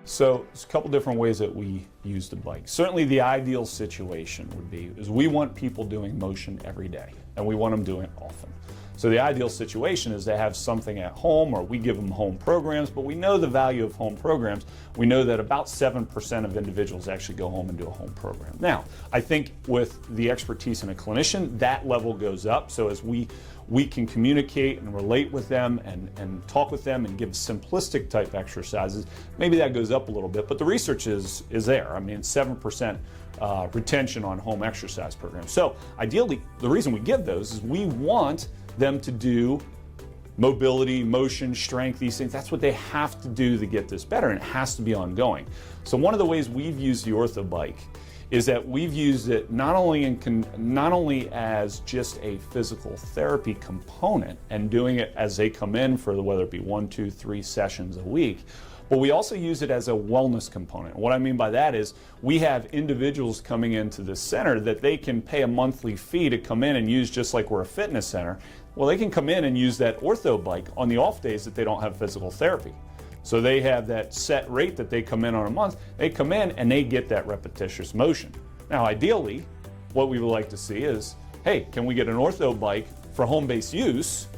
So there's a couple different ways that we use the bike. Certainly the ideal situation would be is we want people doing motion every day, and we want them doing it often. So the ideal situation is they have something at home, or we give them home programs, but we know the value of home programs. We know that about 7% of individuals actually go home and do a home program. Now, I think with the expertise in a clinician, that level goes up. So as we can communicate and relate with them and talk with them and give simplistic type exercises, maybe that goes up a little bit, but the research is there. I mean, 7% retention on home exercise programs. So ideally, the reason we give those is we want them to do mobility, motion, strength, these things. That's what they have to do to get this better, and it has to be ongoing. So one of the ways we've used the OrthoBike is that we've used it not only as just a physical therapy component and doing it as they come in for whether it be 1, 2, 3 sessions a week, but we also use it as a wellness component. What I mean by that is we have individuals coming into the center that they can pay a monthly fee to come in and use, just like we're a fitness center. Well, they can come in and use that OrthoBike on the off days that they don't have physical therapy. So they have that set rate that they come in on a month. They come in and they get that repetitious motion. Now, ideally, what we would like to see is, hey, can we get an OrthoBike for home-based use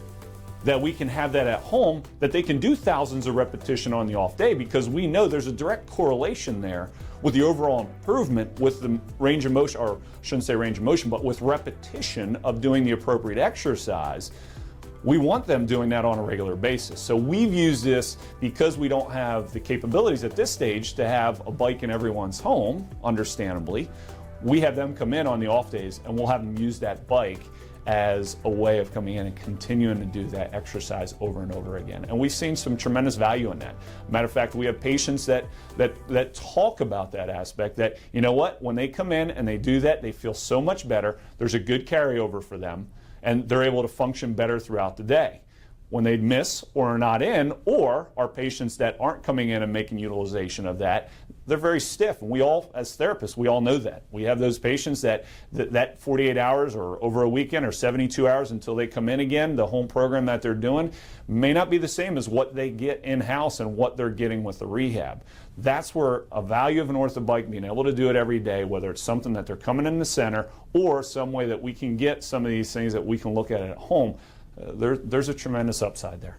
that we can have that at home, that they can do thousands of repetition on the off day, because we know there's a direct correlation there with the overall improvement with the range of motion, or I shouldn't say range of motion, but with repetition of doing the appropriate exercise. We want them doing that on a regular basis. So we've used this because we don't have the capabilities at this stage to have a bike in everyone's home, understandably. We have them come in on the off days and we'll have them use that bike as a way of coming in and continuing to do that exercise over and over again. And we've seen some tremendous value in that. Matter of fact, we have patients that talk about that aspect, that, you know what, when they come in and they do that, they feel so much better. There's a good carryover for them, and they're able to function better throughout the day. When they miss or are not in, or are patients that aren't coming in and making utilization of that, they're very stiff. And we all, as therapists, we all know that. We have those patients that 48 hours or over a weekend or 72 hours until they come in again, the home program that they're doing may not be the same as what they get in-house and what they're getting with the rehab. That's where a value of an OrthoBike, being able to do it every day, whether it's something that they're coming in the center or some way that we can get some of these things that we can look at home, there's a tremendous upside there.